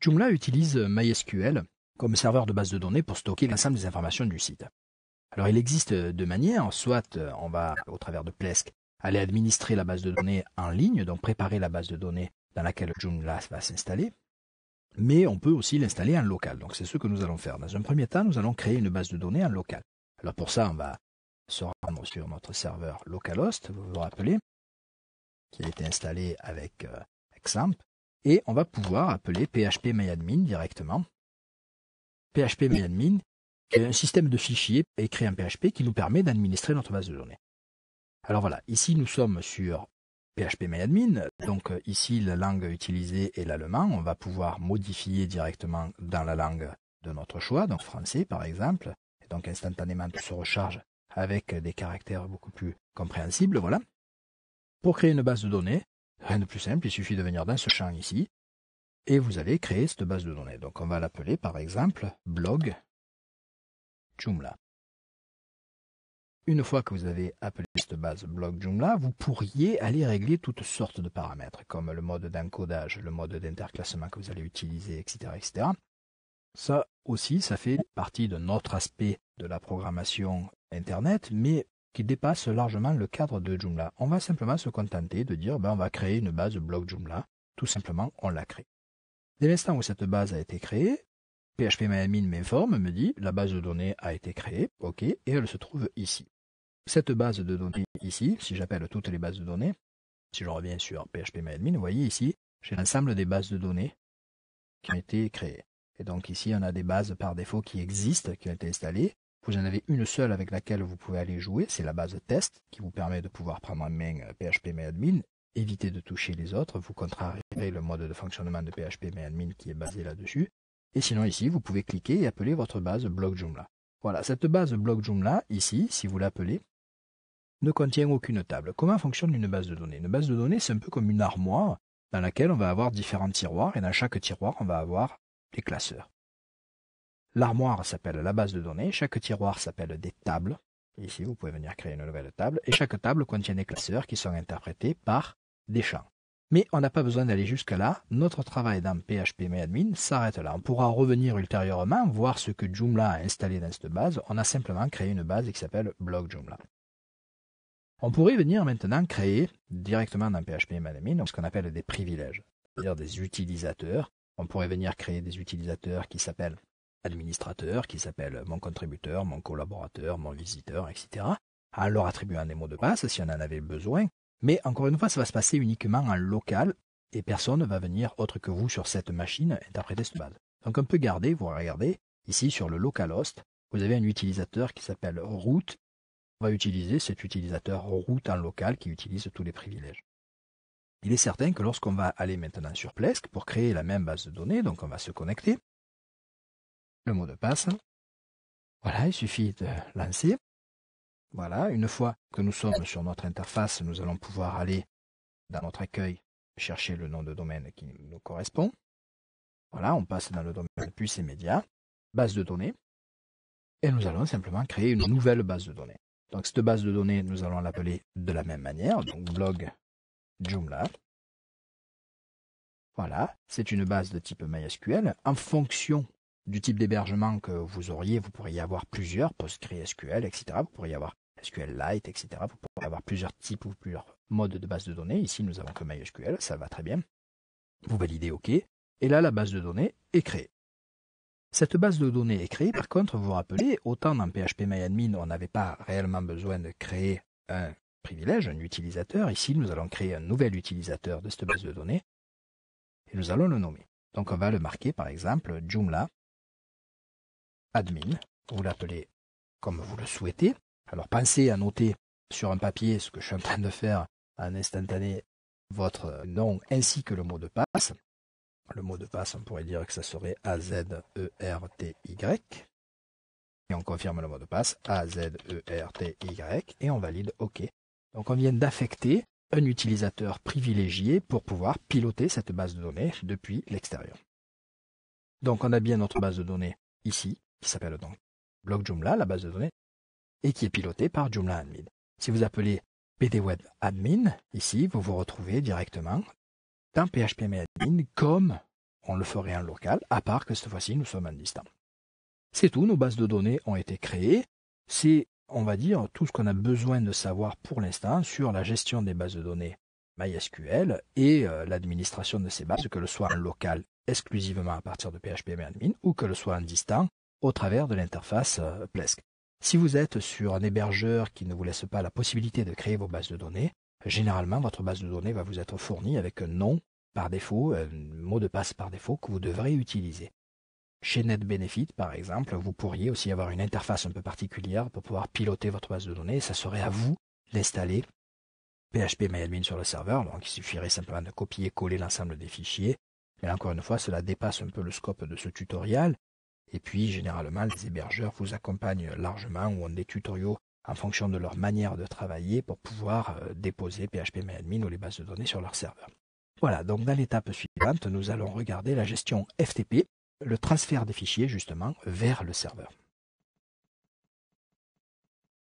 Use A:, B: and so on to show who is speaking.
A: Joomla utilise MySQL comme serveur de base de données pour stocker l'ensemble des informations du site. Alors il existe deux manières, soit on va, au travers de Plesk, aller administrer la base de données en ligne, donc préparer la base de données dans laquelle Joomla va s'installer, mais on peut aussi l'installer en local. Donc c'est ce que nous allons faire. Dans un premier temps, nous allons créer une base de données en local. Alors pour ça, on va se rendre sur notre serveur localhost, vous vous rappelez, qui a été installé avec Xampp, et on va pouvoir appeler phpMyAdmin directement. phpMyAdmin, qui est un système de fichiers écrit en PHP qui nous permet d'administrer notre base de données. Alors voilà, ici nous sommes sur phpMyAdmin, donc ici la langue utilisée est l'allemand. On va pouvoir modifier directement dans la langue de notre choix, donc français par exemple, et donc instantanément tout se recharge avec des caractères beaucoup plus compréhensibles. Voilà. Pour créer une base de données, rien de plus simple, il suffit de venir dans ce champ ici, et vous allez créer cette base de données. Donc on va l'appeler par exemple blog Joomla. Une fois que vous avez appelé cette base blog Joomla, vous pourriez aller régler toutes sortes de paramètres, comme le mode d'encodage, le mode d'interclassement que vous allez utiliser, etc., etc. Ça aussi, ça fait partie d'un autre aspect de la programmation Internet, mais qui dépasse largement le cadre de Joomla. On va simplement se contenter de dire, on va créer une base blog Joomla. Tout simplement, on la crée. Dès l'instant où cette base a été créée, phpMyAdmin m'informe, me dit, la base de données a été créée, ok, et elle se trouve ici. Cette base de données ici, si j'appelle toutes les bases de données, si je reviens sur phpMyAdmin, vous voyez ici, j'ai l'ensemble des bases de données qui ont été créées. Et donc ici, on a des bases par défaut qui existent, qui ont été installées. Vous en avez une seule avec laquelle vous pouvez aller jouer, c'est la base test, qui vous permet de pouvoir prendre en main phpMyAdmin, éviter de toucher les autres, vous contrarierez le mode de fonctionnement de phpMyAdmin qui est basé là-dessus. Et sinon ici, vous pouvez cliquer et appeler votre base blog Joomla. Voilà, cette base blog Joomla, ici, si vous l'appelez, ne contient aucune table. Comment fonctionne une base de données? Une base de données, c'est un peu comme une armoire dans laquelle on va avoir différents tiroirs, et dans chaque tiroir, on va avoir des classeurs. L'armoire s'appelle la base de données, chaque tiroir s'appelle des tables. Ici, vous pouvez venir créer une nouvelle table, et chaque table contient des classeurs qui sont interprétés par des champs. Mais on n'a pas besoin d'aller jusque là, notre travail dans phpMyAdmin s'arrête là. On pourra revenir ultérieurement, voir ce que Joomla a installé dans cette base. On a simplement créé une base qui s'appelle blog Joomla. On pourrait venir maintenant créer directement dans phpMyAdmin ce qu'on appelle des privilèges, c'est-à-dire des utilisateurs. On pourrait venir créer des utilisateurs qui s'appellent administrateurs, qui s'appellent mon contributeur, mon collaborateur, mon visiteur, etc., en leur attribuant des mots de passe si on en avait besoin. Mais encore une fois, ça va se passer uniquement en local et personne ne va venir autre que vous sur cette machine interpréter cette base. Donc on peut garder, vous regardez, ici sur le localhost, vous avez un utilisateur qui s'appelle root. On va utiliser cet utilisateur root en local qui utilise tous les privilèges. Il est certain que lorsqu'on va aller maintenant sur Plesk pour créer la même base de données, donc on va se connecter, le mot de passe, voilà, il suffit de lancer. Voilà, une fois que nous sommes sur notre interface, nous allons pouvoir aller dans notre accueil chercher le nom de domaine qui nous correspond. Voilà, on passe dans le domaine puces et médias, base de données, et nous allons simplement créer une nouvelle base de données. Donc cette base de données, nous allons l'appeler de la même manière, donc blog Joomla. Voilà, c'est une base de type MySQL. En fonction du type d'hébergement que vous auriez, vous pourriez avoir plusieurs, PostgreSQL, etc. Vous pourriez avoir SQLite, etc. Vous pourriez avoir plusieurs types ou plusieurs modes de base de données. Ici, nous avons que MySQL, ça va très bien. Vous validez OK, et là, la base de données est créée. Cette base de données est créée, par contre, vous vous rappelez, autant dans phpMyAdmin, on n'avait pas réellement besoin de créer un privilège, un utilisateur. Ici, nous allons créer un nouvel utilisateur de cette base de données, et nous allons le nommer. Donc, on va le marquer, par exemple, Joomla admin. Vous l'appelez comme vous le souhaitez. Alors, pensez à noter sur un papier ce que je suis en train de faire en instantané, votre nom ainsi que le mot de passe. Le mot de passe, on pourrait dire que ça serait AZERTY. Et on confirme le mot de passe AZERTY et on valide OK. Donc on vient d'affecter un utilisateur privilégié pour pouvoir piloter cette base de données depuis l'extérieur. Donc on a bien notre base de données ici, qui s'appelle donc blog Joomla, la base de données, et qui est pilotée par Joomla Admin. Si vous appelez pdweb admin, ici, vous vous retrouvez directement dans phpMyAdmin comme on le ferait en local, à part que cette fois-ci, nous sommes en distant. C'est tout, nos bases de données ont été créées. C'est, on va dire, tout ce qu'on a besoin de savoir pour l'instant sur la gestion des bases de données MySQL et l'administration de ces bases, que le soit en local exclusivement à partir de PHPMyAdmin ou que le soit en distant au travers de l'interface Plesk. Si vous êtes sur un hébergeur qui ne vous laisse pas la possibilité de créer vos bases de données, généralement votre base de données va vous être fournie avec un nom par défaut, un mot de passe par défaut que vous devrez utiliser. Chez NetBenefit, par exemple, vous pourriez aussi avoir une interface un peu particulière pour pouvoir piloter votre base de données. Ça serait à vous d'installer PHPMyAdmin sur le serveur. Donc, il suffirait simplement de copier-coller l'ensemble des fichiers. Mais encore une fois, cela dépasse un peu le scope de ce tutoriel. Et puis, généralement, les hébergeurs vous accompagnent largement ou ont des tutoriaux en fonction de leur manière de travailler pour pouvoir déposer PHPMyAdmin ou les bases de données sur leur serveur. Voilà, donc dans l'étape suivante, nous allons regarder la gestion FTP, le transfert des fichiers justement vers le serveur.